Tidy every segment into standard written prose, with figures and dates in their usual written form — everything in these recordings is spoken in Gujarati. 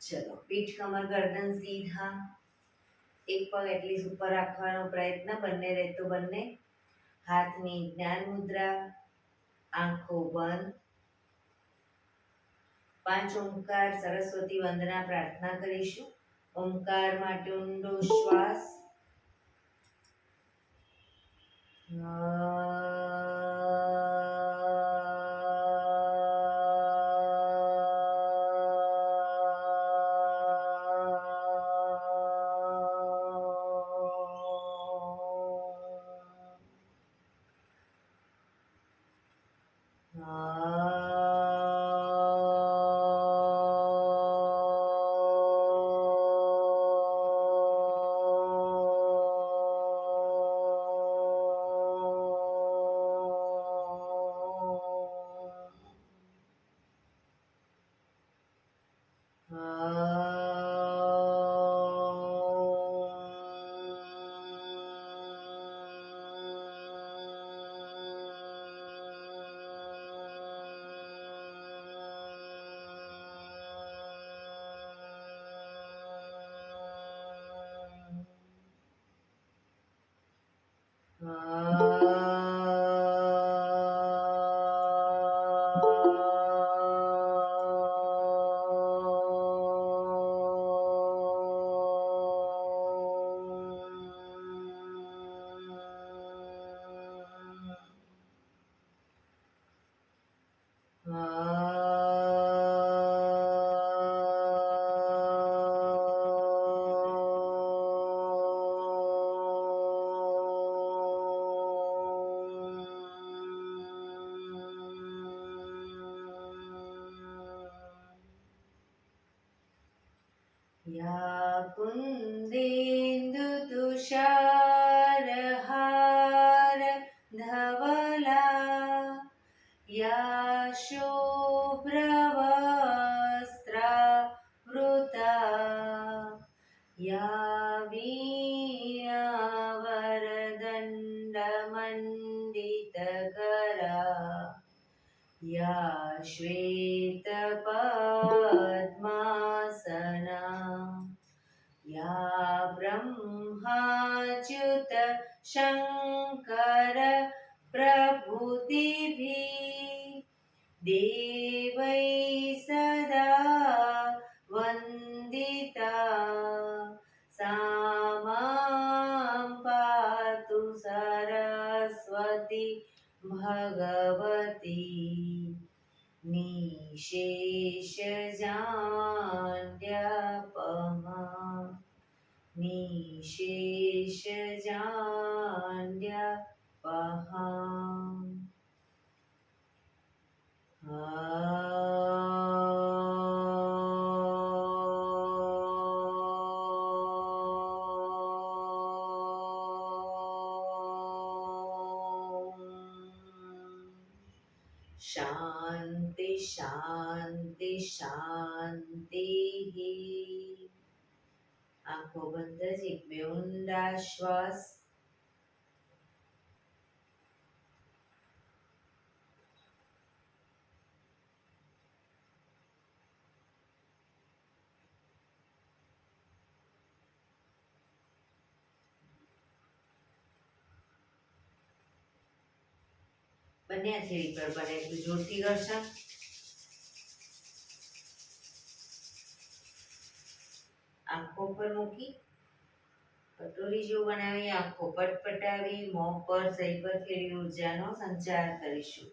ચલો, પીઠ કમર ગરદન સીધા, એક પગ એટલી ઉપર રાખવાનો પ્રયત્ન, બંને રહેતો બંને. હાથની જ્ઞાન મુદ્રા, આંખો બંધ. 5 ઓમકાર સરસ્વતી વંદના પ્રાર્થના કરીશું. ઓમકાર માટે ઊંડો શ્વાસ. या कुन्देन्दुतुषारहार धवला या शुभ्रवस्त्रावृता या वीणावरदण्डमण्डितकरा या श्वेतपद्मासना या ब्रह्माच्युत शङ्कर प्रभृतिभिः देवै सदा वन्दिता सा मां पातु सरस्वती भगवती निशेषजाड्यपमा निशेषजाड्यपहा शांति शांति शांति। आंखों बंद ज एक बे ऊंडा श्वास। बने हथेળી पर बने એટલું જોરથી ઘર્ષણ। આંખો પર મૂકી કટોરી જેવું બનાવી આંખો પટપટાવી મોં પર સહી પર ફેરવી ઉર્જાનો સંચાર કરીશું।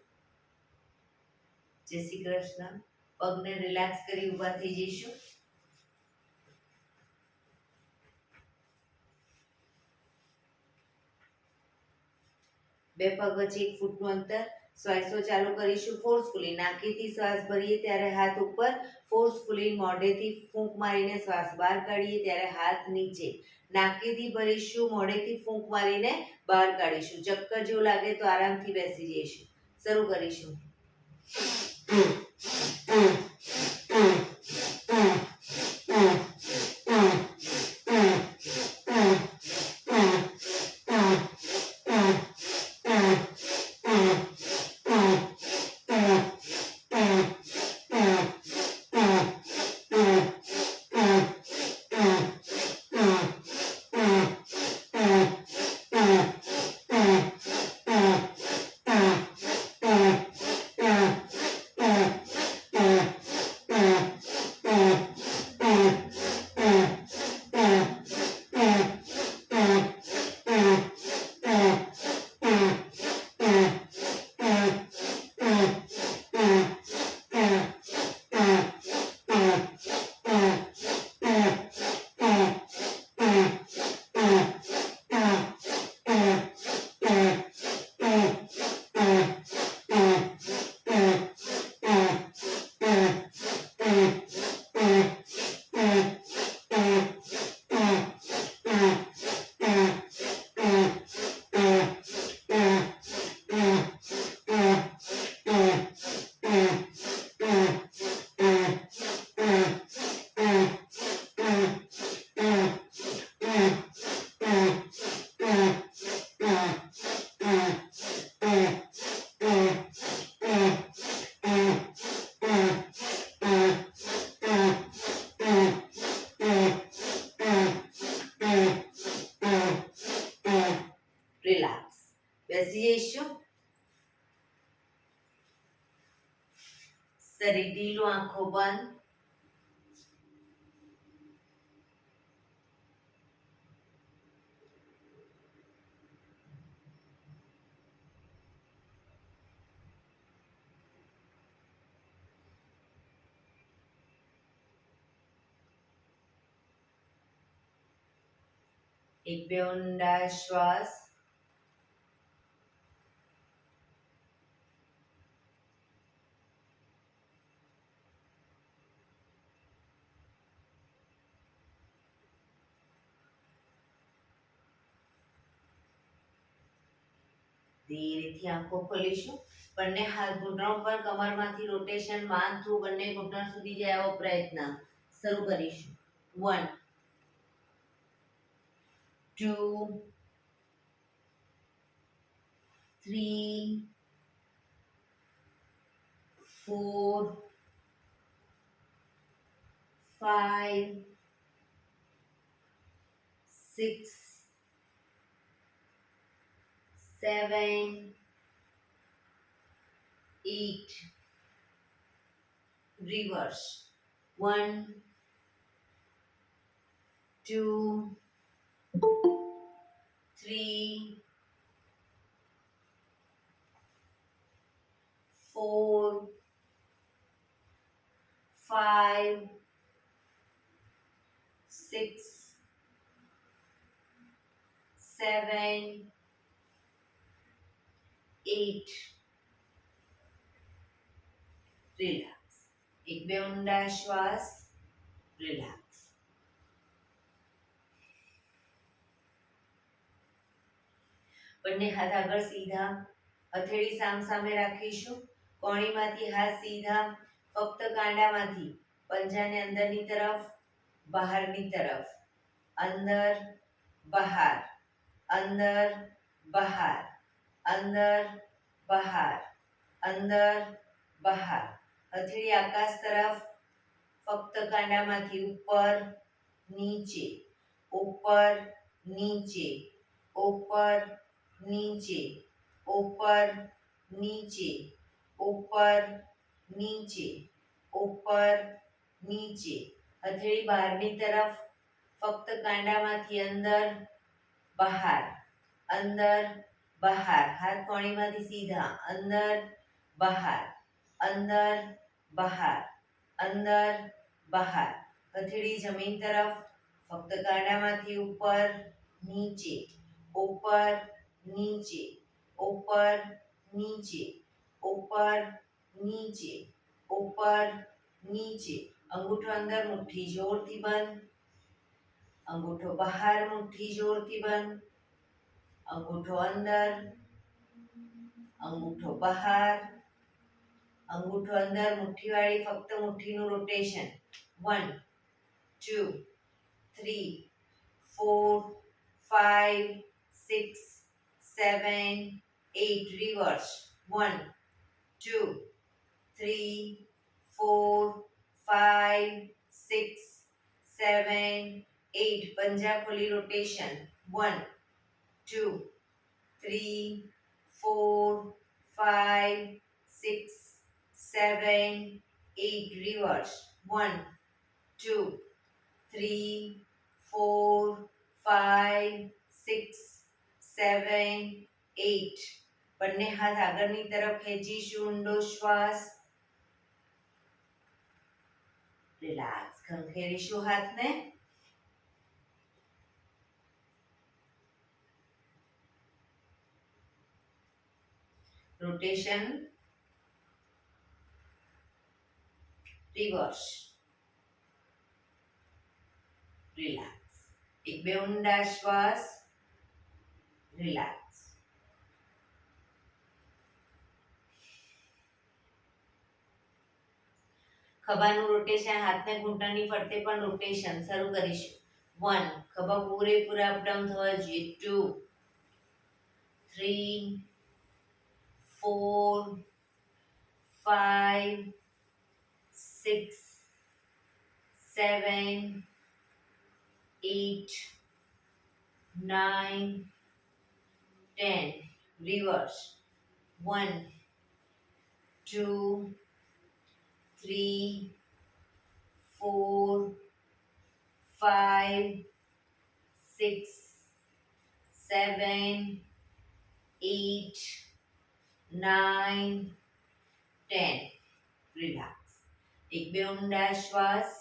જય શ્રી કૃષ્ણ। પગને રિલેક્સ કરી ઊભા થઈ જઈશું। બે પગ વચ્ચે 1 ફૂટનું અંતર। શ્વાસો ચાલુ કરીશું ફોર્સફુલી। નાકેથી શ્વાસ ભરીએ ત્યારે હાથ ઉપર, ફોર્સફુલી મોઢેથી ફૂંક મારીને શ્વાસ બહાર કાઢીએ ત્યારે હાથ નીચે। નાકેથી ભરીશું, મોઢેથી ફૂંક મારીને બહાર કાઢીશું। ચક્કર જેવું લાગે તો આરામથી બેસી જઈશું। શરૂ કરીશું। શરીર ઢીલું, આંખો બંધ. એક બે ઊંડા શ્વાસ. ધીરેથી આંખો ખોલીશું. બંને હાથ ઘૂંટણો પર, કમરમાંથી રોટેશન, માથું બંને ઘૂંટણ સુધી જાય એવો પ્રયત્ન. શરૂ કરીશું. 1 2 3 4 5 6 7 8 reverse 1 2 3 4 5 6 7 8 રિલેક્સ. એક બે ઊંડા શ્વાસ. રિલેક્સ. બંને હાથ આગળ સીધા, હથેળી સામસામે રાખીશું. કોણીમાંથી હાથ સીધા, ફક્ત કાંડામાંથી પંજાને અંદરની તરફ, બહારની તરફ. અંદર બહાર, અંદર બહાર, અંદર બહાર, અંદર બહાર. હથેળી આકાશ તરફ, ફક્ત કાંડામાંથી ઉપર નીચે, ઉપર નીચે, ઉપર નીચે, ઉપર નીચે, ઉપર નીચે, ઉપર નીચે. હથેળી બહારની તરફ, ફક્ત કાંડામાંથી અંદર બહાર, અંદર બહાર. હાથ કોણીમાંથી સીધા, અંદર બહાર, અંદર બહાર, અંદર બહાર. હથેળી જમીન તરફ, ફક્ત કાંડામાંથી ઉપર નીચે, ઉપર નીચે, ઉપર નીચે, ઉપર નીચે, ઉપર નીચે. અંગૂઠો અંદર, મુઠ્ઠી જોરથી બંધ. અંગૂઠો બહાર, મુઠ્ઠી જોરથી બંધ. અંગૂઠો અંદર, અંગૂઠો બહાર, અંગૂઠો અંદર. મુઠ્ઠીવાળી ફક્ત મુઠ્ઠીનું રોટેશન. 1 2 3 4 5 6 7 8 reverse 1 2 3 4 5 6 7 8 પંજા ખોલી રોટેશન 1 2 3 4 5 6 7 8 reverse 1 2 3 4 5 6 7 8 બંને હાથ આગળની તરફ ખેંચીશું. ઊંડો શ્વાસ. રિલેક્સ. ખંખેરીશું હાથને. રોટેશન. રિવર્સ. રિલેક્સ. એક બે ઊંડા શ્વાસ. રિલેક્સ. ખભાનું રોટેશન, હાથને ઘૂંટણની ફરતે પણ રોટેશન. શરૂ કરીશું. 1 ખભા પૂરેપૂરા અપડાઉન થવા જોઈએ. 2 3 4 5 6 7 8 9 10 reverse 1 2 3 4 5 6 7 8 9 10. રિલેક્સ. એક બે ઊંડા શ્વાસ.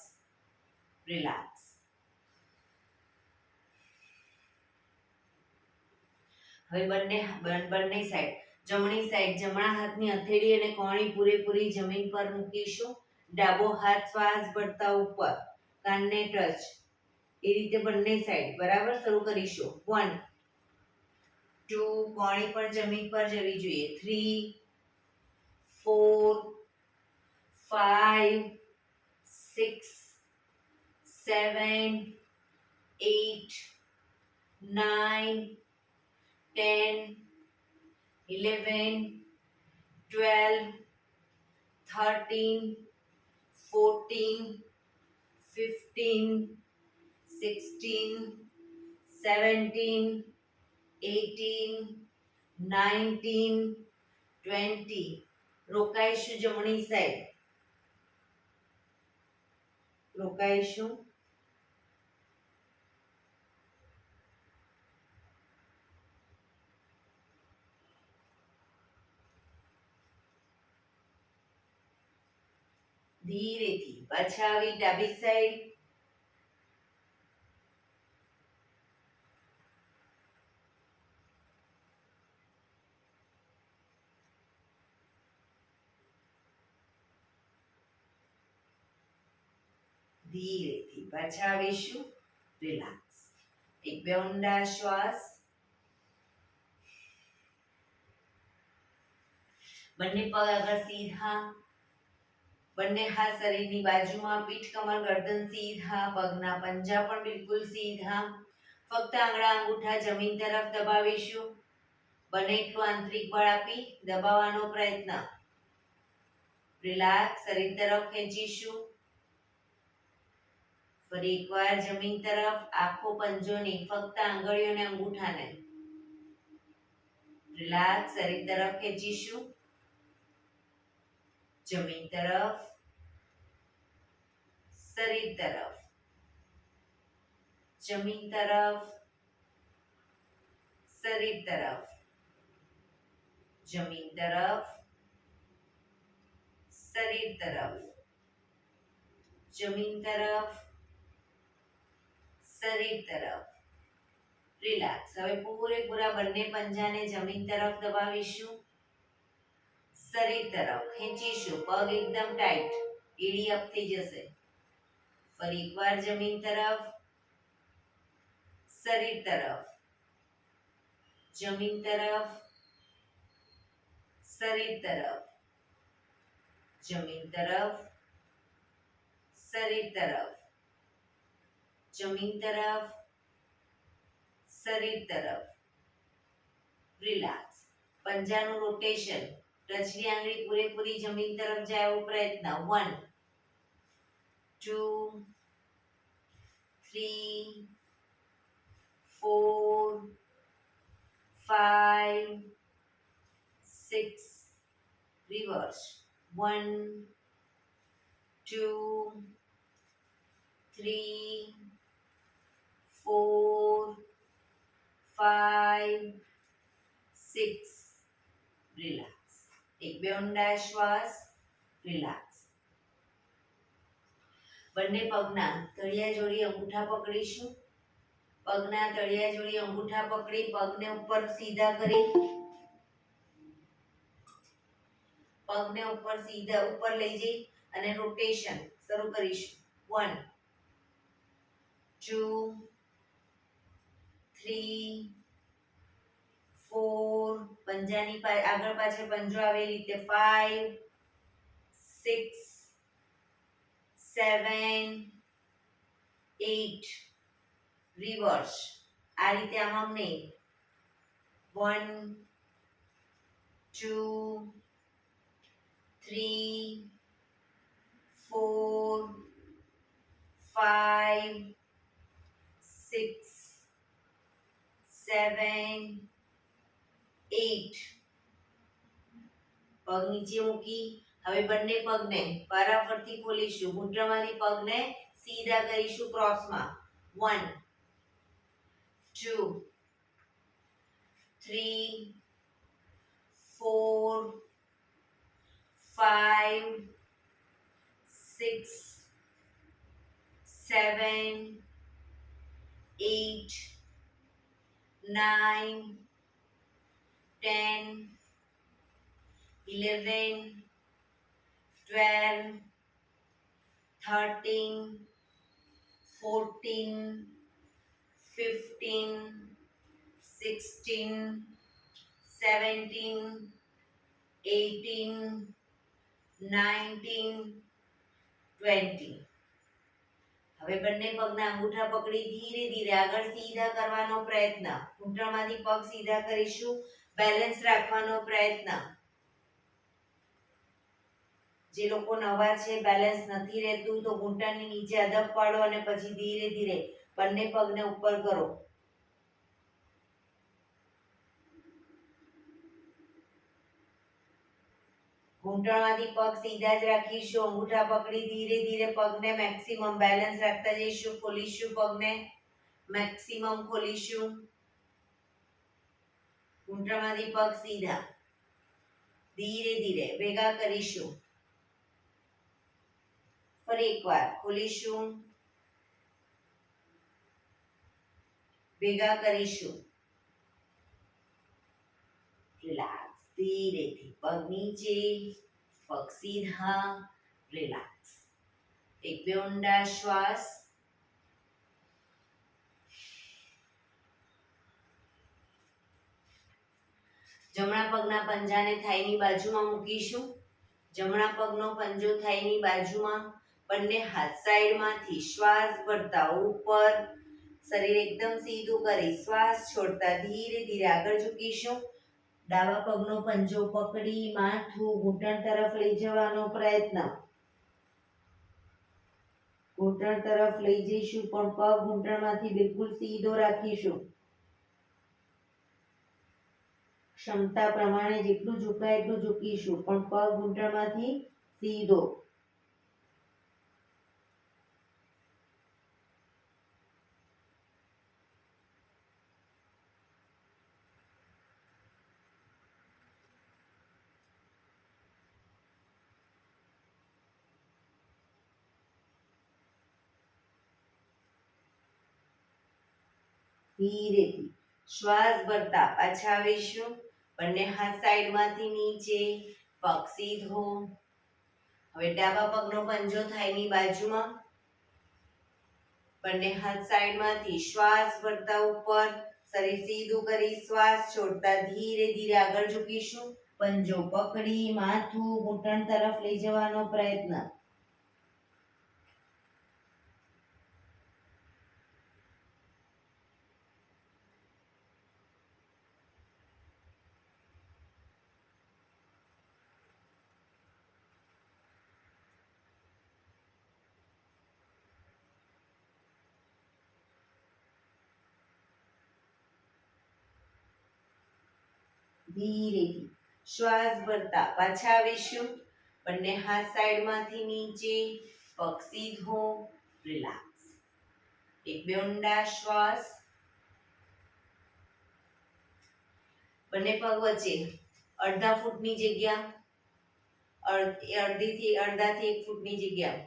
રિલેક્સ. હવે બંને સાઈડ, જમણી સાઈડ જમણા હાથની હથેળી અને કોણી પૂરેપૂરી જમીન પર મૂકીશું. ડાબો હાથ શ્વાસ ભરતા ઉપર, કાનને ટચ. એ રીતે બંને સાઈડ બરાબર શરૂ કરીશું. 1 2, કોણી પણ જમીન પર જવી જોઈએ. 3 4 5 6 7 8 9 10 11 12 13 14 15 16 17 18 19 20. રોકાઈશું જમણી સાઈડ. રોકાઈશું. ધીરેથી પાછા આવી ડાબી સાઈડ. ધીરેથી પાછા આવીશું. રિલેક્સ. એક બે ઊંડા શ્વાસ. બંને પગ આગળ સીધા. બંને હાથ શરીરની બાજુમાં. પીઠ કમર ગરદન સીધા. પગના પંજા પણ બિલકુલ સીધા. ફક્ત આંગળા અંગૂઠા જમીન તરફ દબાવીશું. બને એટલું આંતરિક બળ આપી દબાવવાનો પ્રયત્ન. રિલેક્સ. શરીર તરફ ખેંચીશું. ફરી એકવાર જમીન તરફ. આખો પંજો નહીં, ફક્ત આંગળીઓ અને અંગૂઠાને. રિલેક્સ. શરીર તરફ ખેંચીશું. જમીન તરફ. શરીર તરફ. જમીન તરફ. શરીર તરફ. જમીન તરફ. શરીર તરફ. જમીન તરફ. શરીર તરફ. રિલેક્સ. હવે પૂરેપૂરા બંને પંજાને જમીન તરફ દબાવીશું. શરીર તરફ ખેંચીશું. પગ એકદમ ટાઈટ. એડી અપ થઈ જશે. ફરી એકવાર જમીન તરફ. શરીર તરફ. જમીન તરફ. શરીર તરફ. જમીન તરફ. શરીર તરફ. જમીન તરફ. શરીર તરફ. રિલેક્સ. પંજાનું રોટેશન. ટચની આંગળી પૂરેપૂરી જમીન તરફ જાય એવો પ્રયત્ન. 1 2 3 4 5 6. રિવર્સ. 1 2 3 4 5 6. રિલેક્સ. એક બે ઊંડા શ્વાસ. રિલેક્સ. બંને પગના તળિયા જોડી અંગૂઠા પકડીશું. પગના તળિયા જોડી અંગૂઠા પકડી પગને ઉપર સીધા કરી, પગને ઉપર સીધા ઉપર લઈ જઈ અને રોટેશન શરૂ કરીશું. 1 2 3 4. પંજાની આગળ પાછળ પંજો આવે એ રીતે. 5 6 7 8. રિવર્સ. આ રીતે આમ નહીં. 1 2 3 4 5 6 7 8. પગ નીચે મૂકી હવે બંને પગને વારાફરતી ખોલીશું. ઘૂંટણમાંથી પગને સીધા કરીશું ક્રોસમાં. 1 2 3 4 5 6 7 8 9 10 11 12 13 14 15 16 17 18 19 20. હવે બંને પગના અંગૂઠા પકડી ધીરે ધીરે આગળ સીધા કરવાનો પ્રયત્ન. ઘૂંટણમાંથી પગ સીધા કરીશું. બેલેન્સ રાખવાનો પ્રયત્ન. જે લોકો નવા છે, બેલેન્સ નથી રહેતું, તો ઘૂંટણની નીચે અદબ પાડો અને પછી ધીરે ધીરે બંને પગને ઉપર કરો. ઘૂંટણમાંથી પગ સીધા જ રાખીશું. અંગૂઠા પકડી ધીરે ધીરે પગને મેક્સિમમ બેલેન્સ રાખતા જઈશું. ખોલીશું પગને, મેક્સિમમ ખોલીશું. ઘૂંટણમાંથી પગ સીધા, ધીરે ધીરે ભેગા કરીશું. ફરી એકવાર ખોલીશું, ભેગા કરીશું. રિલેક્સ. ધીરેથી પગ નીચે, પગ સીધા. રિલેક્સ. એક બે ઊંડા શ્વાસ. જમણા પગના પંજાને થાઈની બાજુમાં મૂકીશું. જમણા પગનો પંજો થાઈની બાજુમાં. બંને હાથ સાઈડમાંથી શ્વાસ ભરતા ઉપર. શરીર એકદમ સીધું કરી શ્વાસ છોડતા ધીરે ધીરે આગળ ઝૂકીશું. ડાબા પગનો પંજો પકડી માથું ઘૂંટણ તરફ લઈ જવાનો પ્રયત્ન. ઘૂંટણ તરફ લઈ જઈશું પણ પગ ઘૂંટણમાંથી બિલકુલ સીધો રાખીશું. ક્ષમતા પ્રમાણે જેટલું ઝુકાય એટલું ઝૂકીશું પણ પગ ઘૂંટણમાંથી સીધો. ધીરેથી શ્વાસ ભરતા પાછા આવીશું. બંને હાથ સાઈડમાંથી નીચે, પગ સીધો. હવે ડાબા પગનો પંજો થાઈની બાજુમાં. બંને હાથ સાઈડમાંથી શ્વાસ ભરતા ઉપર. શરીર સીધું કરી શ્વાસ છોડતા ધીરે ધીરે આગળ ઝૂકીશું. પંજો પકડી માથું ઘૂંટણ તરફ લઈ જવાનો પ્રયત્ન. ધીરેથી શ્વાસ ભરતા પાછા આવીશું. બંને હાથ સાઈડમાંથી નીચે, પગ સીધો. રિલેક્સ. એક બે ઊંડા શ્વાસ. બંને પગ વચ્ચે અડધા ફૂટની જગ્યા, અડધાથી 1 ફૂટની જગ્યા.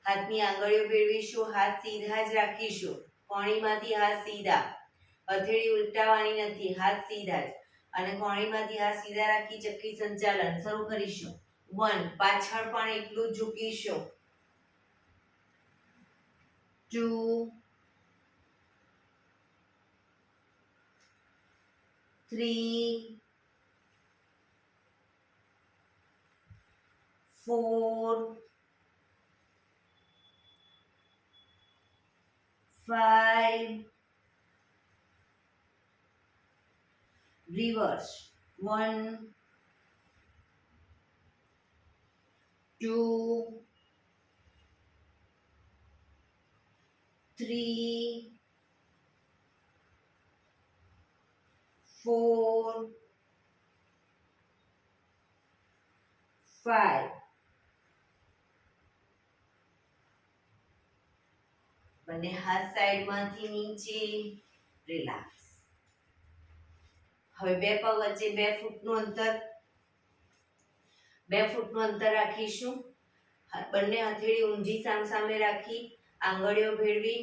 હાથની આંગળીઓ ભેળવીશું. હાથ સીધા જ રાખીશું. કોણીમાંથી હાથ સીધા. હથેળી ઉલટાવવાની નથી, હાથ સીધા જ. અને કોણીમાંથી હાથ સીધા રાખી ચક્રી સંચાલન શરૂ કરીશું. 1 પાછળ પણ એટલું જ ઝૂકીશું. 2 3 4 5 reverse. 1 2 3 4 5. બંને હાથ સાઈડમાંથી નીચે, રિલેક્સ. હવે બે પગ વચ્ચે 2 ફૂટનું અંતર, 2 ફૂટનું અંતર રાખીશું. બંને હથેળી ઊંધી સામસામે રાખી, આંગળીઓ ભેળવી,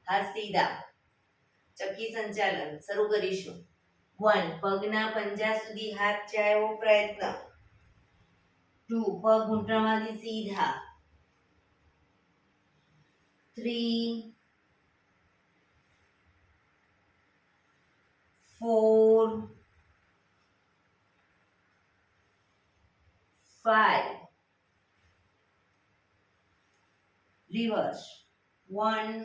હાથ સીધા. ચક્કી સંચાલન શરૂ કરીશું. 1 પગના પંજા સુધી હાથ જાય એવો પ્રયત્ન. 2 પગ ઘૂંટણમાંથી સીધા. 3 4 5 રિવર્સ. 1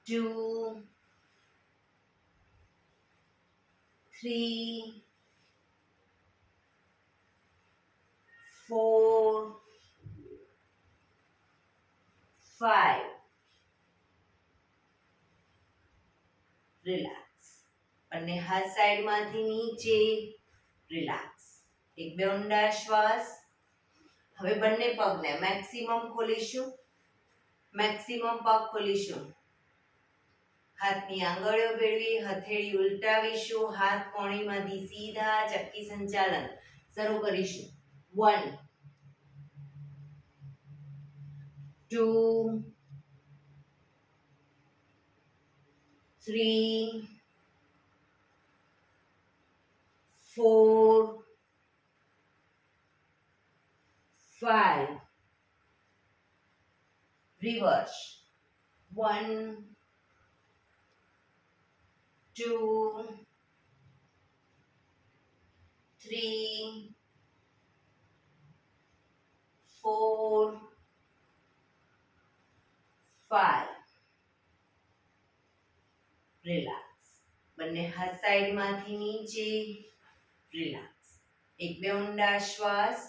2 3 4 5 રિલેક્સ. બંને હાથ સાઈડમાંથી નીચે, રિલેક્સ. એક બે ઊંડા શ્વાસ. હવે બંને પગને મેક્સિમમ ખોલીશું, મેક્સિમમ પગ ખોલીશું. હાથની આંગળીઓ ભેળવી, હથેળી ઉલટાવીશું, હાથ કોણીમાંથી સીધા. ચક્કી સંચાલન શરૂ કરીશું. 1 2 3 4 5 રિવર્સ. 1 2 3 4 5 રિલેક્સ. બંને હાથ સાઈડમાંથી નીચે, રિલેક્સ. એક બે ઊંડા શ્વાસ.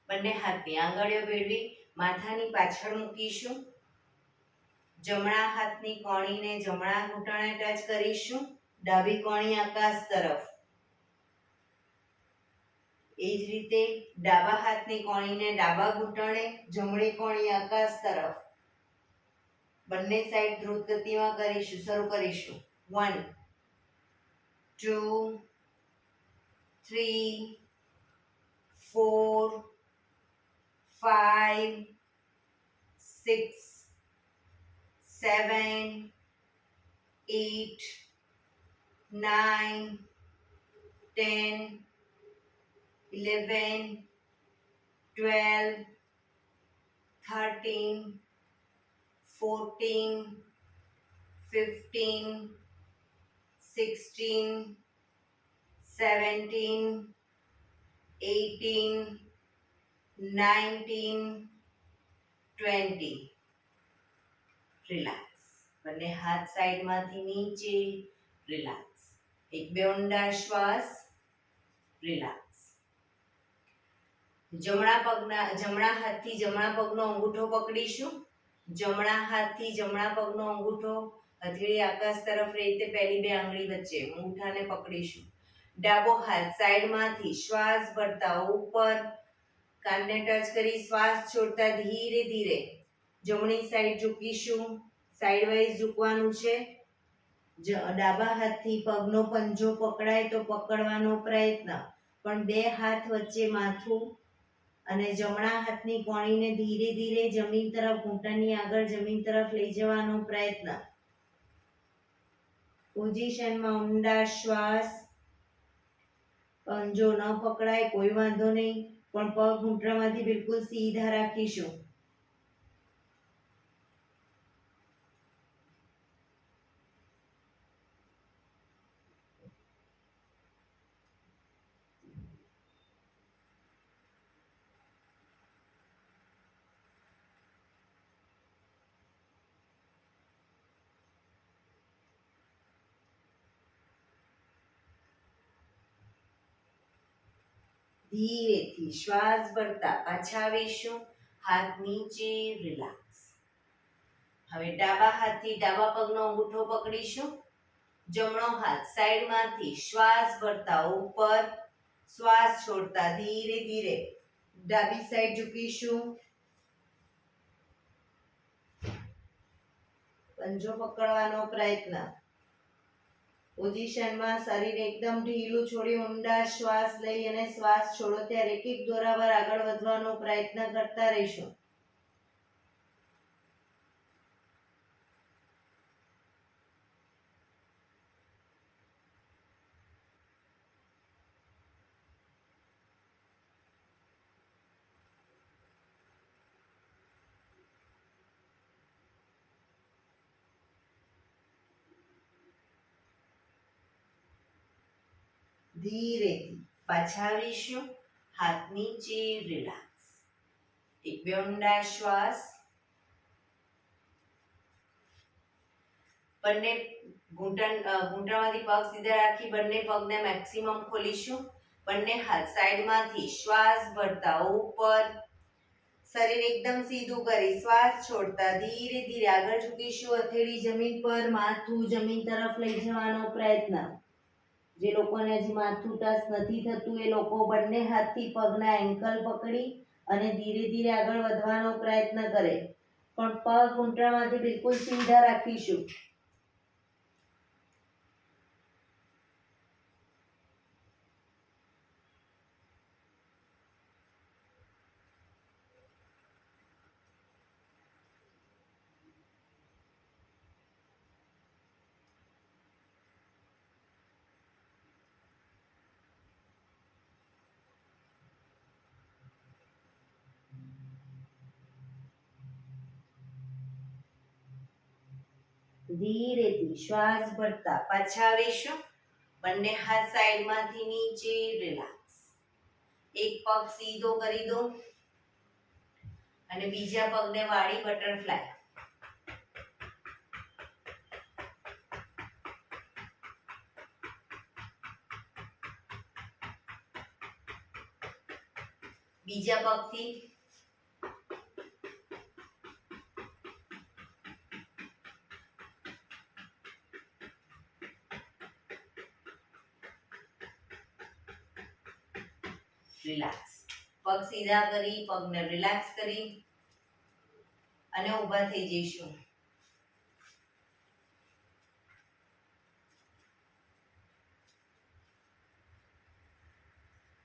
બંને હાથની આંગળીઓ ભેળવી, માથાની પાછળ મૂકીશું. જમણા હાથની કોણીને જમણા ઘૂંટણે ટચ કરીશું. ડાબી કોણી આકાશ તરફ. એ જ રીતે ડાબા હાથની કોણીને ડાબા ઘૂંટણે, જમણી કોણી આકાશ તરફ. બંને સાઈડ દ્રુત ગતિમાં કરીશું. શરૂ કરીશું. 1 2 3 4 5 6 7 8 9 10 11 12 13 14 15 16 17 18 19 20 રિલેક્સ. બંને હાથ સાઈડમાંથી નીચે, રિલેક્સ. એક બે ઊંડા શ્વાસ. રિલેક્સ. જમણા હાથથી જમણા પગનો અંગૂઠો પકડીશું. જમણા હાથથી જમણા પગનો અંગૂઠો હથેળી આકાશ તરફ રહી રીતે પહેલી બે આંગળી વચ્ચે અંગૂઠાને પકડીશું. ડાબો હાથ સાઈડમાંથી શ્વાસ ભરતા ઉપર કાનને ટચ કરી શ્વાસ છોડતા ધીરે ધીરે જમણી સાઈડ ઝૂકીશું. સાઈડ વાઇઝ ઝૂકવાનું છે. ડાબા હાથથી પગનો પંજો પકડાય તો પકડવાનો પ્રયત્ન, પણ બે હાથ વચ્ચે માથું અને જમણા હાથની કોણીને ધીરે ધીરે જમીન તરફ, ઘૂંટણની આગળ જમીન તરફ લઈ જવાનો પ્રયત્ન. પોઝિશનમાં ઊંડા શ્વાસ. પંજો ન પકડાય કોઈ વાંધો નહીં, પણ પગ ઘૂંટણમાંથી બિલકુલ સીધા રાખીશું. ધીરેથી શ્વાસ ભરતા પાછા આવીશું. હાથ નીચે, રિલેક્સ. હવે ડાબા હાથથી ડાબા પગનો અંગૂઠો પકડીશું. જમણો હાથ સાઈડમાંથી શ્વાસ ભરતા ઉપર, શ્વાસ છોડતા ધીરે ધીરે ડાબી સાઈડ ઝૂકીશું. પંજો પકડવાનો પ્રયત્ન. પોઝિશનમાં શરીર એકદમ ઢીલું છોડી ઊંડા શ્વાસ લઈ અને શ્વાસ છોડો ત્યારે એક એક દોરાવાર આગળ વધવાનો પ્રયત્ન કરતા રહીશું. ધીરેથી પાછા આવીશું. હાથ નીચે, રિલેક્સ. એક બે ઊંડા શ્વાસ. બંને ઘૂંટણમાંથી પગ સીધા રાખી બંને પગને મેક્સિમમ ખોલીશું. બંને હાથ સાઈડમાંથી શ્વાસ ભરતા ઉપર, શરીર એકદમ સીધું કરી શ્વાસ છોડતા ધીરે ધીરે આગળ ઝૂકીશું. હથેળી જમીન પર, માથું જમીન તરફ લઈ જવાનો પ્રયત્ન. જે લોકોને હજી માથું ટચ નથી થતું એ લોકો બંને હાથથી પગના એન્કલ પકડી અને ધીરે ધીરે આગળ વધવાનો પ્રયત્ન કરે, પણ પગ ઘૂંટણમાંથી બિલકુલ સીધા રાખીશું. ધીરેથી શ્વાસ ભરતા પાછા આવીશું. બંને હાથ સાઈડમાંથી નીચે, રિલેક્સ. એક પગ સીધો કરી દો અને બીજા પગને વાળી બટરફ્લાય. બીજા પગથી રિલેક્સ. પગ સીધા કરી પગને રિલેક્સ કરી અને ઊભા થઈ જઈશું.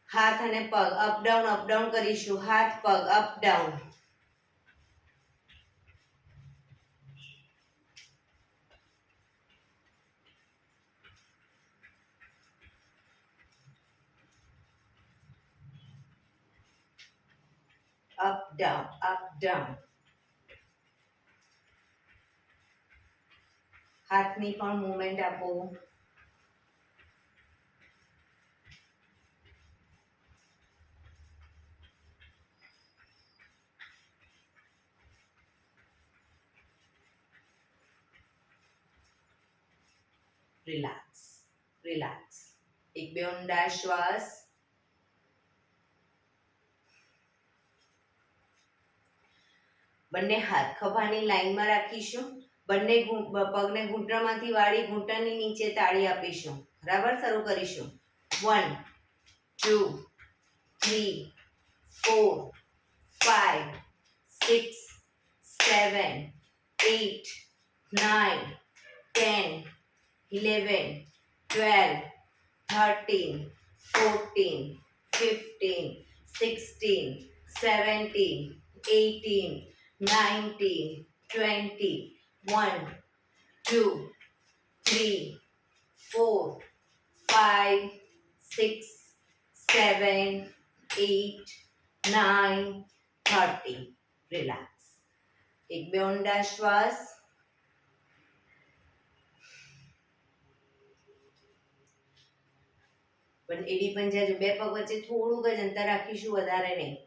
હાથ અને પગ અપ ડાઉન કરીશું. હાથ પગ અપ ડાઉન. Up down. હાથની પણ મૂવમેન્ટ આપો. રિલેક્સ. એક બે ઊંડા શ્વાસ. બંને હાથ ખભાની લાઈનમાં રાખીશું. બંને પગને ઘૂંટણમાંથી વાળી ઘૂંટણની નીચે તાળી આપીશું. બરાબર, શરૂ કરીશું. 1 2 3 4 5 6 7 8 9 10 11 12 13 14 15 16 17 18 19 20 1 2 3 4 5 6 7 8 9 30. રિલેક્સ. એક બે ઊંડા શ્વાસ. પણ એડી પંજા જો બે પગ વચ્ચે થોડુંક જ અંતર રાખીશું, વધારે નહીં.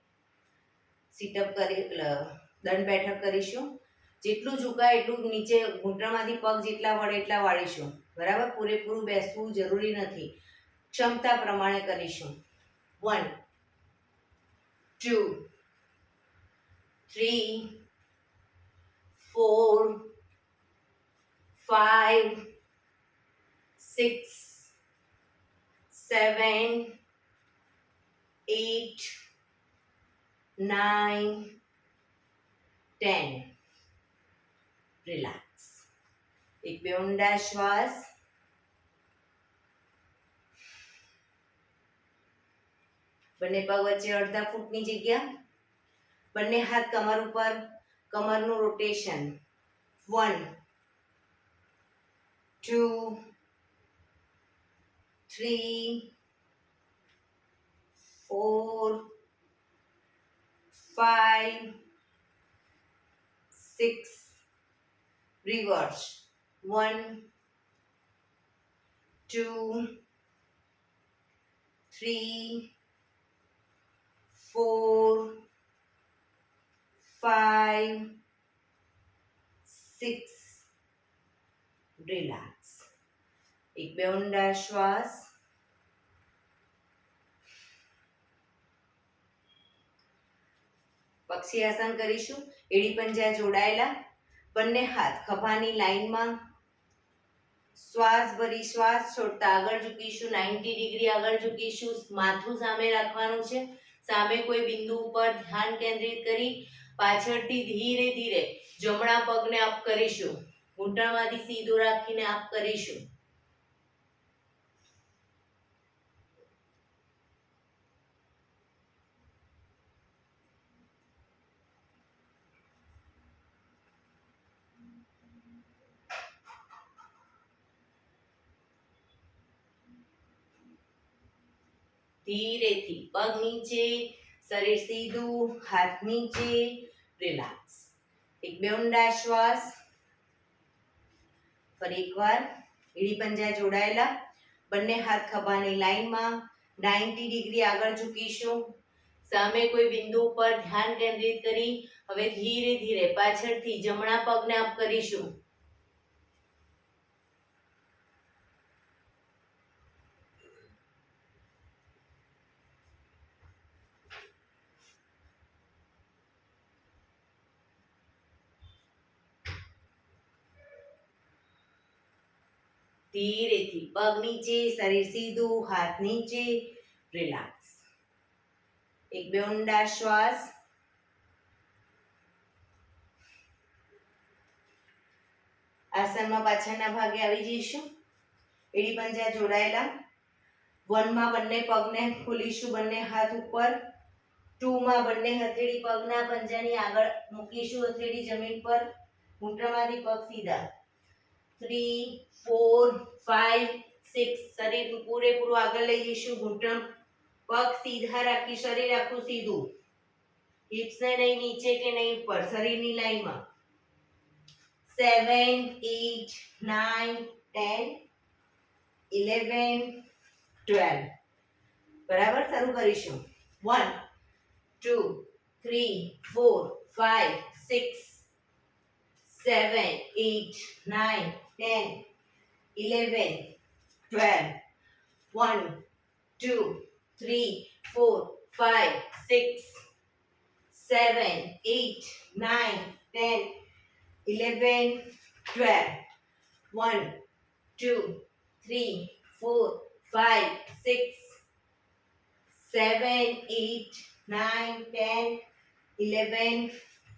સીટઅપ કરી દંડ બેઠક કરીશું. જેટલું ઝુકાય એટલું નીચે ઘૂંટણમાંથી પગ જેટલા વળે એટલા વાળીશું. બરાબર, પૂરેપૂરું બેસવું જરૂરી નથી, ક્ષમતા પ્રમાણે કરીશું. 1 2 3 4 5 6 7 8 9 10 રિલેક્સ. એક બે ઊંડા શ્વાસ. બંને પગ વચ્ચે અડધા ફૂટની જગ્યા. બંને હાથ કમર ઉપર, કમરનું રોટેશન. 1 2 3 4 5 6 રિવર્સ. 1 2 3 4 5 6 રિલેક્સ. એક બે ઊંડા શ્વાસ. પક્ષી આસન કરીશું. એડી પંજા જોડાયેલા, બંને હાથ ખભાની લાઈનમાં. શ્વાસ ભરી શ્વાસ છોડતા આગળ ઝૂકીશું. 90 ડિગ્રી આગળ ઝૂકીશું. માથું સામે રાખવાનું છે. સામે કોઈ બિંદુ ઉપર ધ્યાન કેન્દ્રિત કરી પાછળથી ધીરે ધીરે જમણા પગને અપ કરીશું. ઘૂંટણમાંથી સીધો રાખીને અપ કરીશું. ધીરેથી પગ નીચે, શરીર સીધું, હાથ નીચે, રિલેક્સ. એક બે ઊંડા શ્વાસ. ફરી એકવાર એડી પંજા જોડાયેલા, બંને હાથ ખભાની લાઈનમાં. 90 ડિગ્રી આગળ ઝૂકીશું. સામે કોઈ બિંદુ પર ધ્યાન કેન્દ્રિત કરી હવે ધીરે ધીરે પાછળથી જમણા પગને અપ કરીશું. ધીરેથી પગ નીચે, શરીર સીધું, હાથ નીચે, રિલેક્સ. એક બે ઊંડા શ્વાસ. આસનમાં પાછળના ભાગે આવી જઈશું. એડી પંજા જોડાયેલા. 1 માં બંને પગને ખોલીશું, બંને હાથ ઉપર. 2 માં બંને હથેળી પગના પંજાની આગળ મૂકીશું, હથેળી જમીન પર, ઘૂંટણમાંથી પગ સીધા. 3 4 5 6 શરીર પૂરેપૂરું આગળ લઈ જઈશું. ઘૂંટણ પગ સીધા રાખી, શરીર આખું સીધું. હિપ્સને નહીં નીચે કે નહીં ઉપર, શરીરની લાઈનમાં. 7 8 9 10 11 12 બરાબર. શરૂ કરીશું. 1 2 3 4 5 6 7 8 9 10 11 12 1 2 3 4 5 6 7 8 9 10 11 12 1 2 3 4 5 6 7 8 9 10 11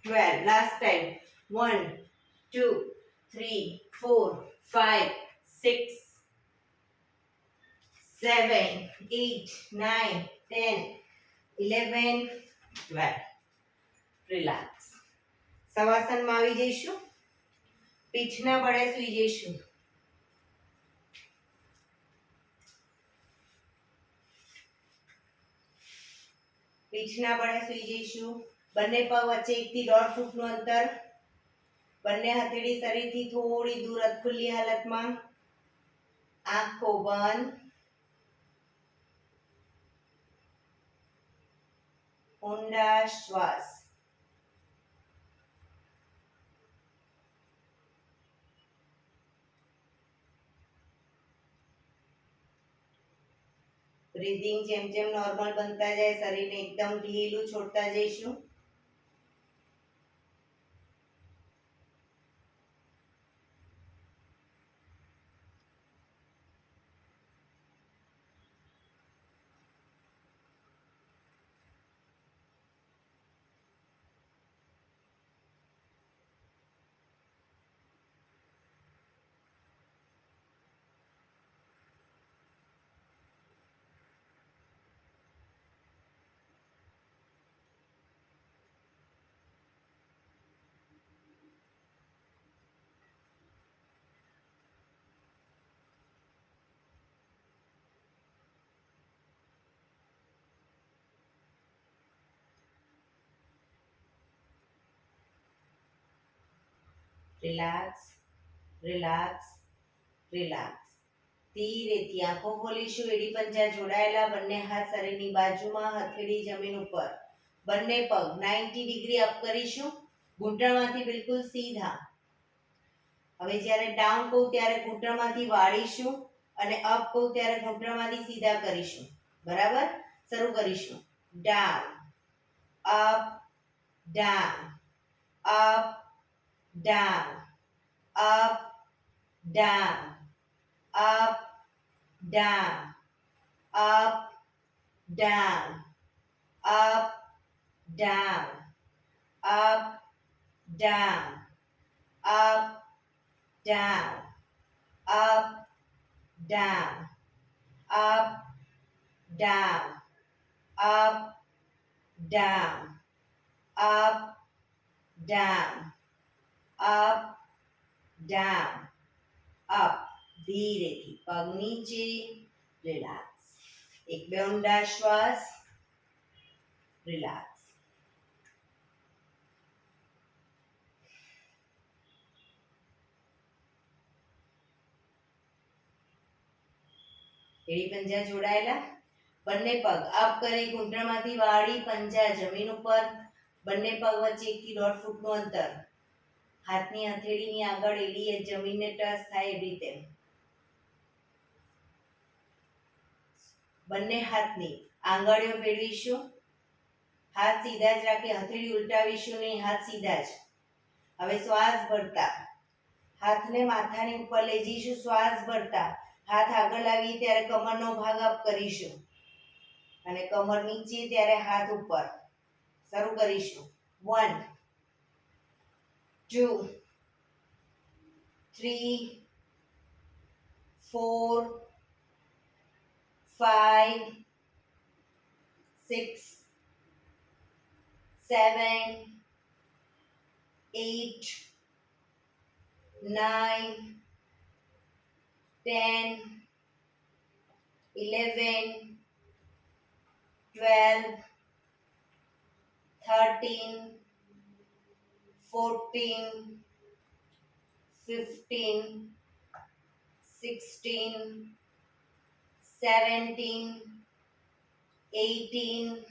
12 last time. 1 2 3 4 5 6 7 8 9 10 11 12 રિલેક્સ. શવાસનમાં આવી જઈશું. પીઠના બળે સૂઈ જઈશું. પીઠના બળે સૂઈ જઈશું. બંને પગ વચ્ચે 1 થી 1.5 ફૂટનું અંતર. બંને હથેળી શરીરથી થોડી દૂર ખુલ્લી હાલતમાં. આંખો બંધ. ઊંડા શ્વાસ. બ્રીધિંગ જેમ જેમ નોર્મલ બનતા જાય, શરીરને એકદમ ઢીલું છોડતા જઈશું. Relax, relax, relax. ધીરેથી આંખો ખોલીશું. એડી પંજા જોડાયેલા, બંને હાથ શરીરની બાજુમાં, હથેળી જમીન ઉપર. બંને પગ 90 ડિગ્રી અપ કરીશું, ઘૂંટણમાંથી બિલકુલ સીધા. હવે જ્યારે ડાઉન કહું ત્યારે ઘૂંટણમાંથી વાળીશું અને અપ કહું ત્યારે ઘૂંટણમાંથી સીધા કરીશું. બરાબર? શરૂ કરીશું. Down, up, down, up, down, up, down, up, down, up, down, up, down, up, down, up, down, up, down, up, down, up, down, up, down, up, down, up. ધીરેથી પગ નીચે, રિલેક્સ. એક બે ઊંડા શ્વાસ, રિલેક્સ. એડી પંજા જોડાયેલા, બંને પગ અપ કરી ઘૂંટણમાંથી વાળી, પંજા જમીન ઉપર. બંને પગ વચ્ચે 1 થી 1.5 ફૂટનું અંતર. હાથની હથેળીની આગળ એડી એ જમીનને ટચ થાય એવી રીતે. બંને હાથની આંગળીઓ ફેરવીશું. હાથ સીધા જ રાખી, હથેળી ઉલટાવીશું નહીં, હાથ સીધા જ. હવે શ્વાસ ભરતા હાથને માથાની ઉપર લઈ જઈશું. શ્વાસ ભરતા હાથ આગળ લાવીએ ત્યારે કમરનો ભાગ અપ કરીશું અને કમર નીચે ત્યારે હાથ ઉપર. શરૂ કરીશું. 1 2 3 4 5 6 7 8 9 10 11 12 13 14 15 16 17 18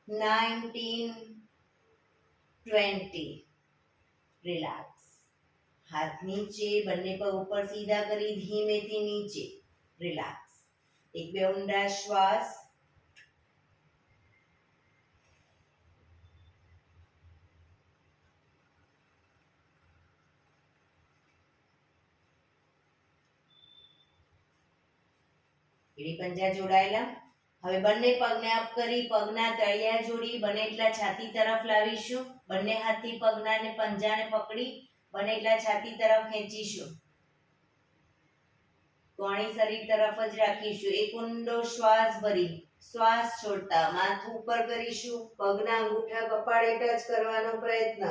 19 20. રિલેક્સ. હાથ નીચે, બંને પગ ઉપર સીધા કરી ધીમેથી નીચે. રિલેક્સ. એક બે ઊંડા શ્વાસ. એડી પંજા જોડાયેલા. હવે બંને પગને અપ કરી પગના તળિયા જોડી બને એટલા છાતી તરફ લાવીશું. બંને હાથથી પગના અને પંજાને પકડી બને એટલા છાતી તરફ ખેંચીશું. કોણી શરીર તરફ જ રાખીશું. એક ઊંડો શ્વાસ ભરી શ્વાસ છોડતા માથું ઉપર કરીશું. પગના અંગૂઠા કપાળે ટચ કરવાનો પ્રયત્ન.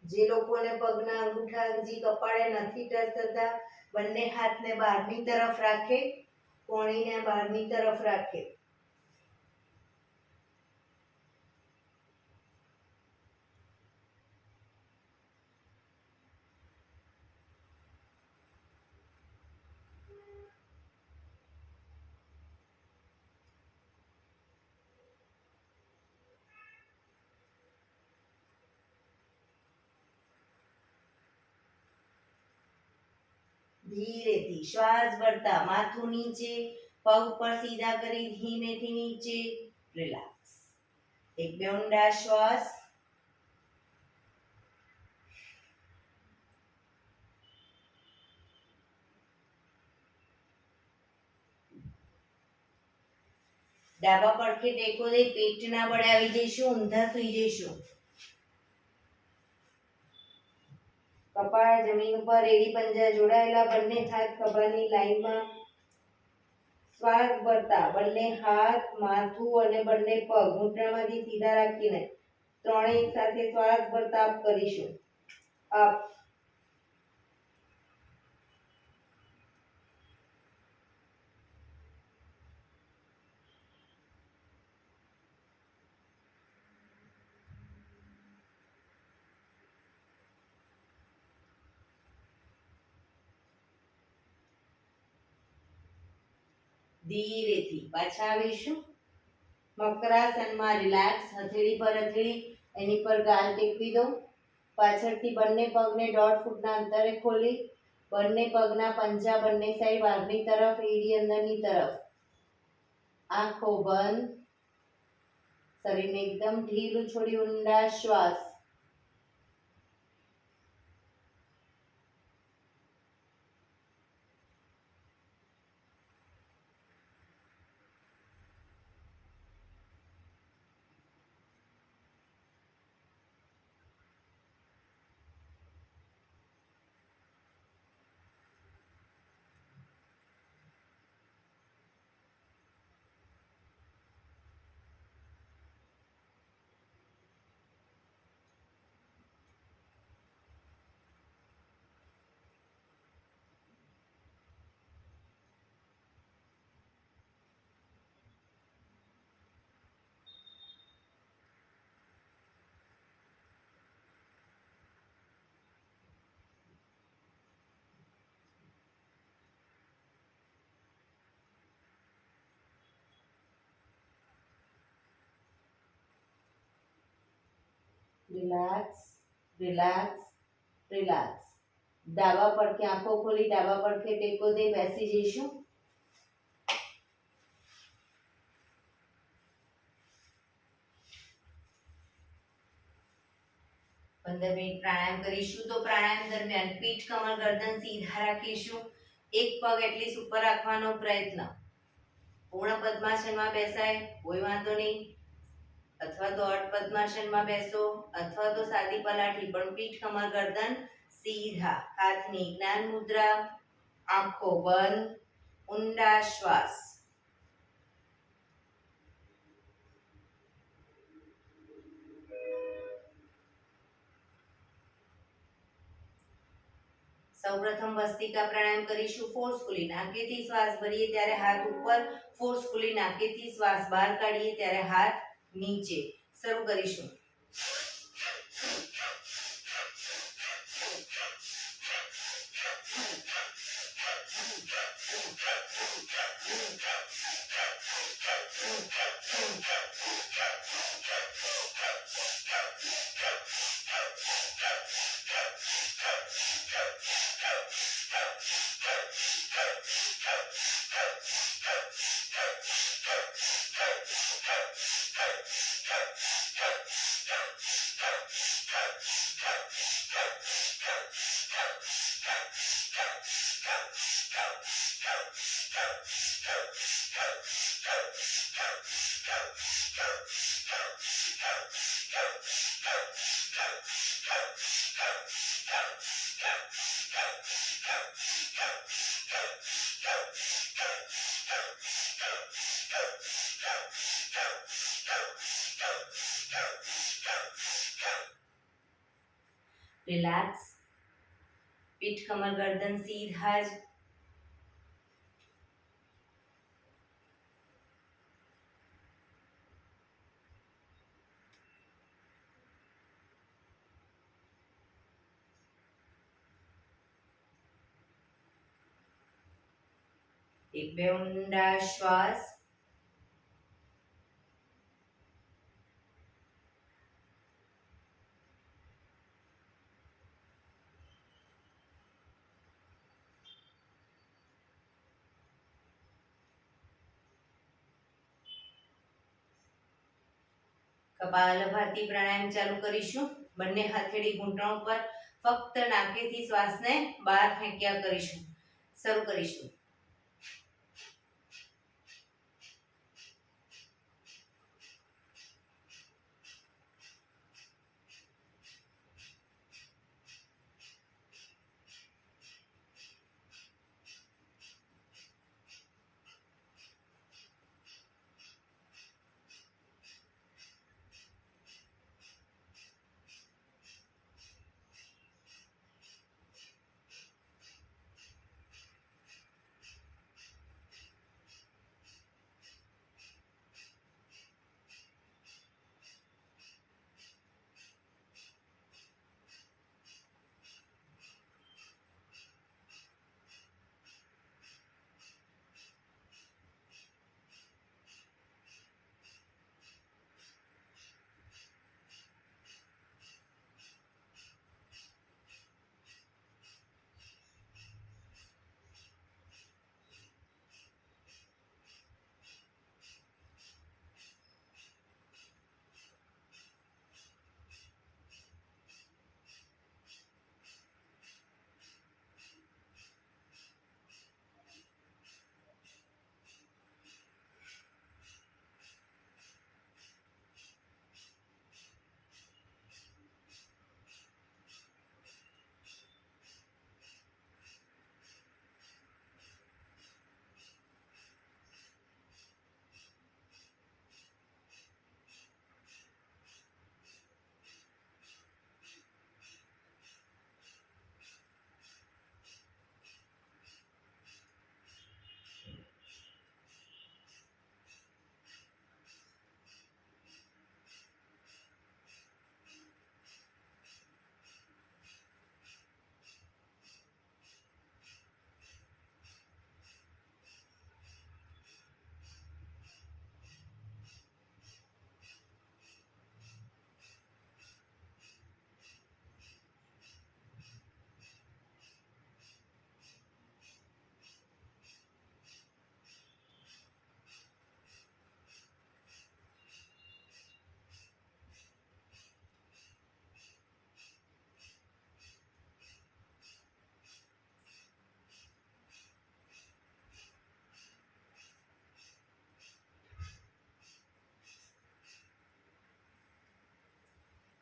જે લોકોને પગના અંગૂઠા હજી કપાળે નથી ટચ થતા, બંને હાથને બહારની તરફ રાખે, કોણીને બહારની તરફ રાખે. ધીરેથી શ્વાસ ભરતા માથું નીચે, પગ પર સીધા કરી ધીમેથી નીચે. રિલેક્સ. એક બે ઊંડા શ્વાસ. ડાબા પડખે ટેકો દઈ પેટના બળે આવી જઈશું, ઊંધા સુઈ જઈશું. કપાળ જમીન ઉપર, એડી પંજા જોડાયેલા, બંને હાથ ખભાની લાઈનમાં. શ્વાસ ભરતા બંને હાથ, માથું અને બંને પગ ઘૂંટણમાંથી સીધા રાખીને ત્રણેય એક સાથે શ્વાસ ભરતા અપ કરીશું. અપ. ધીરેથી પાછા આવીશું. મકરાસનમાં રિલેક્સ, હથેળી પર હથેળી એની પર ગાલ ટેકવી દો. પાછળથી બંને પગને 1.5 ફૂટના અંતરે ખોલી બંને પગના પંજા બંને સાઈડ બહારની તરફ, એડી અંદરની તરફ. આંખો બંધ, શરીરને એકદમ ઢીલું છોડી ઊંડા શ્વાસ. Relax, relax, relax. ડાબા પડખે આંખો ખોલી ડાબા પડખે ટેકો દે બેસી જઈશું. 15 મિનિટ પ્રાણાયામ કરીશું. તો પ્રાણાયામ દરમિયાન પીઠ, કમર, ગરદન સીધા રાખીશું. એક પગ એટલીસ્ટ ઉપર રાખવાનો પ્રયત્ન. પૂર્ણ પદ્માસનમાં બેસાય કોઈ વાંધો નહીં, અથવા તો અર્ધ પદ્માસનમાં બેસો, અથવા તો સાદી પલાઠી, પણ પીઠ, કમર, ગરદન સીધા. હાથની જ્ઞાન મુદ્રા, આંખો બંધ, ઊંડા શ્વાસ. સૌપ્રથમ ભસ્ત્રિકા પ્રાણાયામ કરીશું. ફોર્સફુલી નાકેથી શ્વાસ ભરીએ ત્યારે હાથ ઉપર, ફોર્સફુલી નાકેથી શ્વાસ બહાર કાઢીએ ત્યારે હાથ નીચે. શરૂ કરીશું. રિલેક્સ. પીઠ, કમર, ગરદન સીધા જ. એક બે ઊંડા શ્વાસ. કપાલભાતિ પ્રાણાયામ ચાલુ કરીશું. બંને હથેળી ઘૂંટણ ઉપર, ફક્ત નાકેથી શ્વાસને બહાર ફેંક્યા કરીશું. શરૂ કરીશું.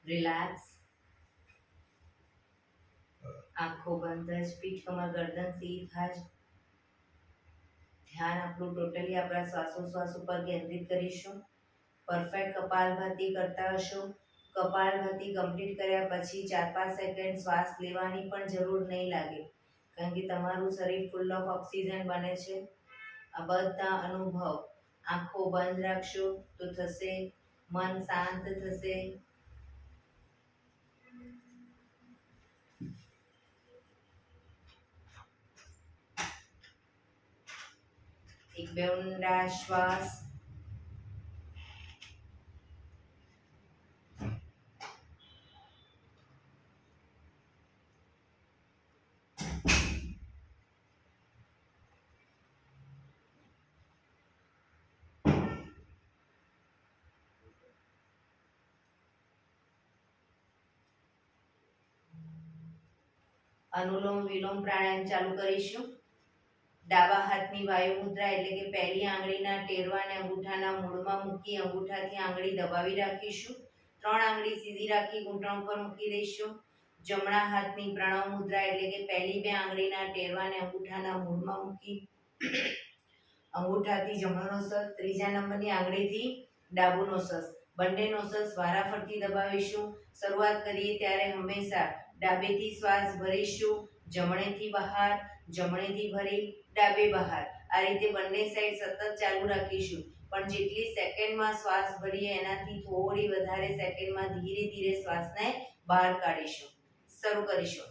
રિલેક્સ. આંખો બંધ જ, પીઠ કમર ગરદન સીધા જ. ધ્યાન આપણું ટોટલી આપણા શ્વાસોશ્વાસ ઉપર કેન્દ્રિત કરીશું. પરફેક્ટ કપાલભાતિ કરતા હશો. કપાલભાતિ કમ્પ્લીટ કર્યા પછી 4-5 સેકન્ડ શ્વાસ લેવાની પણ જરૂર નહીં લાગે, કારણ કે તમારું શરીર ફૂલ ઓફ ઓક્સિજન બને છે. આ બધા અનુભવ આંખો બંધ રાખશો તો થશે, મન શાંત થશે. એક બે ઊંડા શ્વાસ. અનુલોમ વિલોમ પ્રાણાયામ ચાલુ કરીશું. ડાબા હાથની વાયુ મુદ્રા એટલે કે પહેલી આંગળીના ટેરવાને અંગૂઠાના મૂળમાં મૂકી અંગૂઠાથી આંગળી દબાવી રાખીશું. 3 આંગળી સીધી રાખી ઘૂંટણ ઉપર મૂકી દઈશું. જમણા હાથની પ્રણવ મુદ્રા એટલે કે પહેલી 2 આંગળીના ટેરવાને અંગૂઠાના મૂળમાં મૂકી અંગૂઠાથી જમણો નોસસ, ત્રીજા નંબરની આંગળીથી ડાબુ નોસસ, બંને નોસસ વારાફરતી દબાવીશું. શરૂઆત કરીએ ત્યારે હંમેશા ડાબેથી શ્વાસ ભરીશું, જમણેથી બહાર, જમણેથી ભરી ડાબે બહાર. આ રીતે બંને સાઈડ સતત ચાલુ રાખીશું. પણ જેટલી સેકન્ડમાં શ્વાસ ભરીએ એનાથી થોડી વધારે સેકન્ડમાં ધીરે ધીરે શ્વાસને બહાર કાઢીશું. શરૂ કરીશું.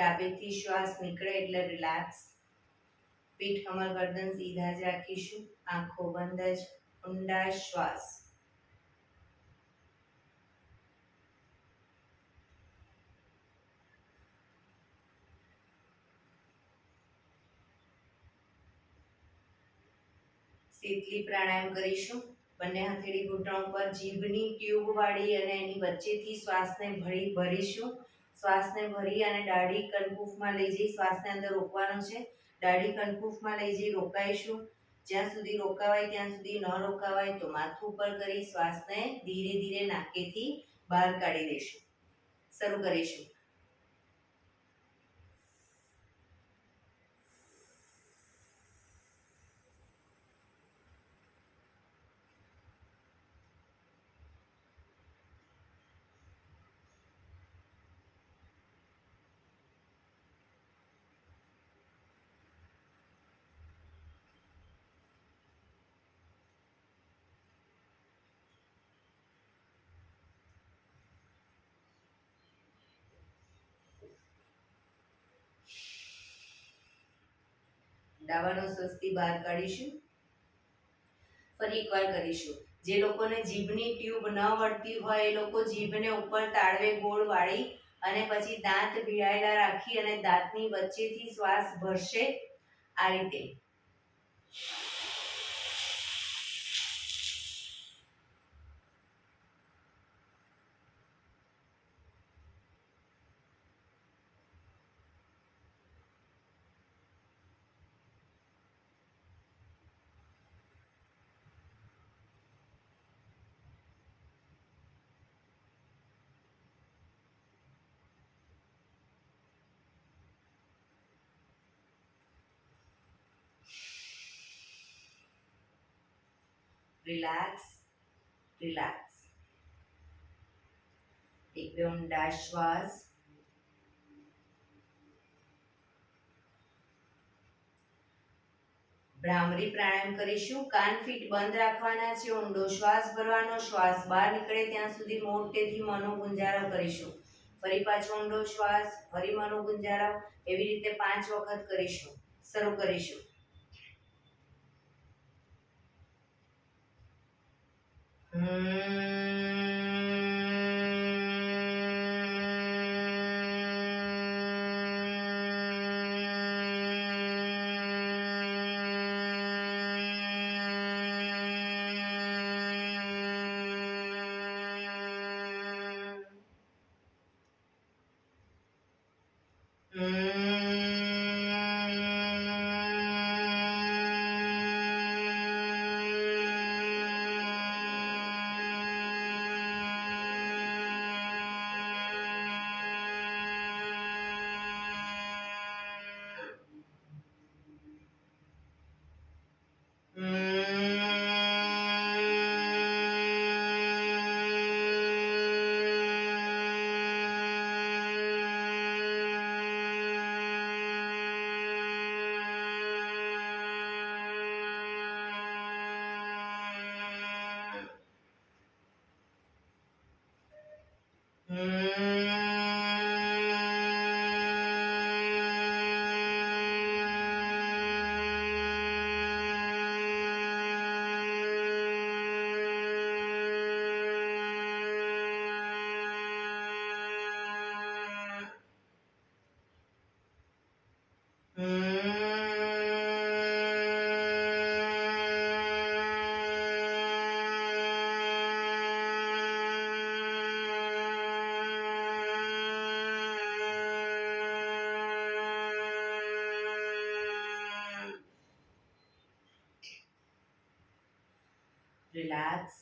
ડાબેથી શ્વાસ નીકળે એટલે રિલેક્સ. પીઠ કમર ગરદન સીધા જ રાખીશું. આંખો બંધ જ. ઊંડા શ્વાસ. શીતલી પ્રાણાયામ કરીશું. બંને હથેળી ઘૂંટણ ઉપર જીભની ટ્યુબ વાળી અને એની વચ્ચેથી શ્વાસને ભરીશું. શ્વાસને ભરી અને દાઢી કનકુફમાં લઈ જઈ શ્વાસને અંદર રોકવાનો છે. દાઢી કનકુફમાં લઈ જઈ રોકાઈશું. જ્યાં સુધી રોકાવાય ત્યાં સુધી, ન રોકાવાય તો માથું ઉપર કરી શ્વાસને ધીરે ધીરે નાકેથી બહાર કાઢી દઈશું. શરૂ કરીશું. ડાબાનો સ્વસ્તી બહાર કાઢીશું. ફરી એકવાર કરીશું. જે લોકોને જીભની ટ્યુબ ન વળતી હોય એ લોકો જીભને ઉપર તાળવે ગોળ વાળી અને પછી દાંત ભીડાયેલા રાખી અને દાંતની વચ્ચેથી શ્વાસ ભરશે. આ રીતે. Relax, relax. એક બે ઊંડા શ્વાસ. ભ્રામરી પ્રાણાયામ કરીશું. કાન ફીટ બંધ રાખવાના છે. ઊંડો શ્વાસ ભરવાનો. શ્વાસ બહાર નીકળે ત્યાં સુધી મોટેથી મનો ગુંજારો કરીશું. ફરી પાછો ઊંડો શ્વાસ. ફરી મનો ગુંજારો. એવી રીતે 5 વખત કરીશું. શરૂ કરીશું. રિલેક્સ.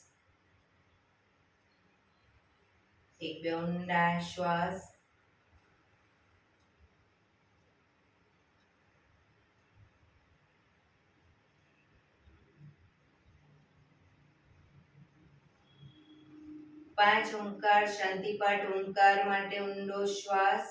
એક બે ઊંડા શ્વાસ. પાંચ ઓમકાર શાંતિપાઠ. ઓમકાર માટે ઊંડો શ્વાસ.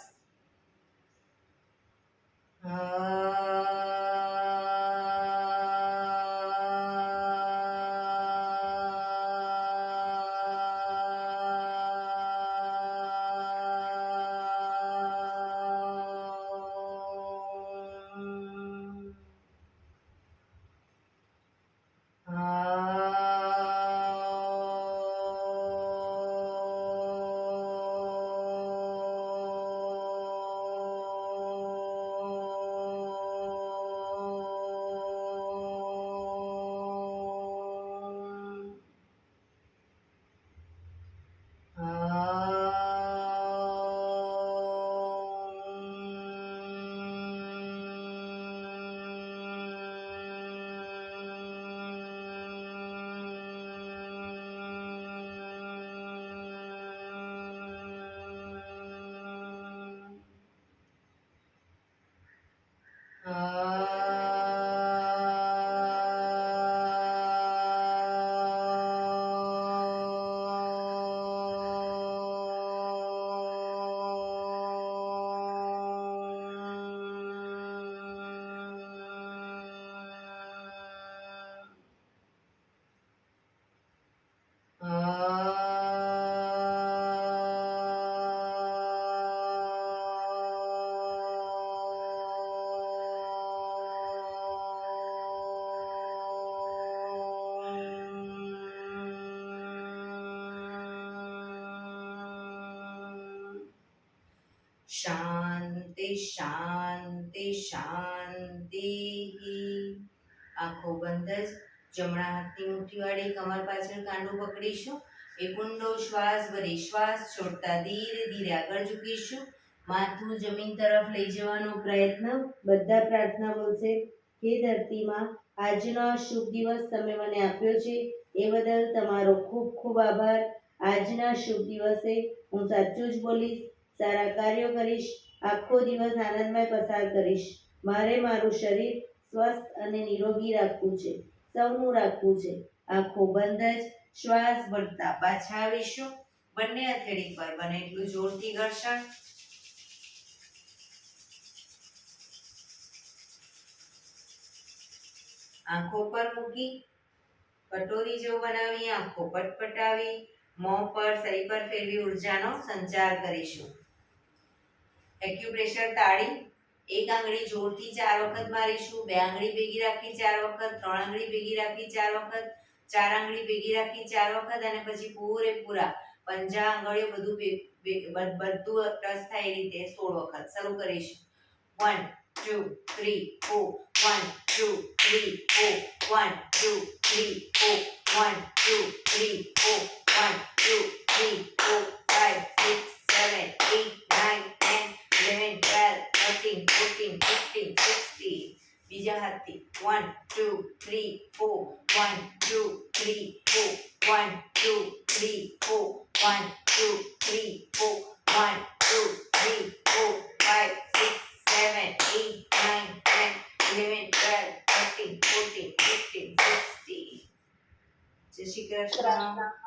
શાંતિ શાંતિ શાંતિ. આંખો બંધ જ. જમણા હાથની મુઠ્ઠી વાળી કમર પાછળ કાંડું પકડીશું. એક ઊંડો શ્વાસ ભરી શ્વાસ છોડતા ધીરે ધીરે આગળ ઝૂકીશું. માથું જમીન તરફ લઈ જવાનો પ્રયત્ન. બધા પ્રાર્થના બોલશે. હે ધરતીમાં, આજનો આ શુભ દિવસ તમે મને આપ્યો છે એ બદલ તમારો ખૂબ ખૂબ આભાર. આજના શુભ દિવસે હું સાચું જ બોલીશ, સારા કાર્યો કરીશ, આખો દિવસ આનંદમય પસાર કરીશ. મારે મારું શરીર સ્વસ્થ અને નિરોગી રાખવું છે, સૌનું રાખવું છે. આંખો બંધ જ શ્વાસ ભરતા પાછા આવીશું. બંને હથેળી પર બને એટલું જોરથી ઘર્ષણ. આંખો પર મૂકી કટોરી જેવું બનાવી આંખો પટપટાવી મોં પર સરી પર ફેરવી ઉર્જાનો સંચાર કરીશું. એક્યુપ્રેશર તાળી. એક આંગળી જોરથી 4 વખત મારીશું. 2 આંગળી ભેગી રાખી 4 વખત, 3 આંગળી ભેગી રાખી 4 વખત, 4 આંગળી ભેગી રાખી 4 વખત અને પછી પૂરેપૂરા પંજા આંગળીઓ બધું ટચ થાય એ રીતે 16 વખત. શરૂ કરીશું. 1 2 3 4 1 2 3 4 1 2 3 4 1 2 3 4 1 2 3 4 5 6 7 8 9 10 11 12 13 14 15 16. બીજા હાથથી 1 2 3 4 1 2 3 4 1 2 3 4 1 2 3 4 1 2 3 4 5 6 7 8 9 10 11 12 13 14 15 16. જય શ્રી કૃષ્ણ.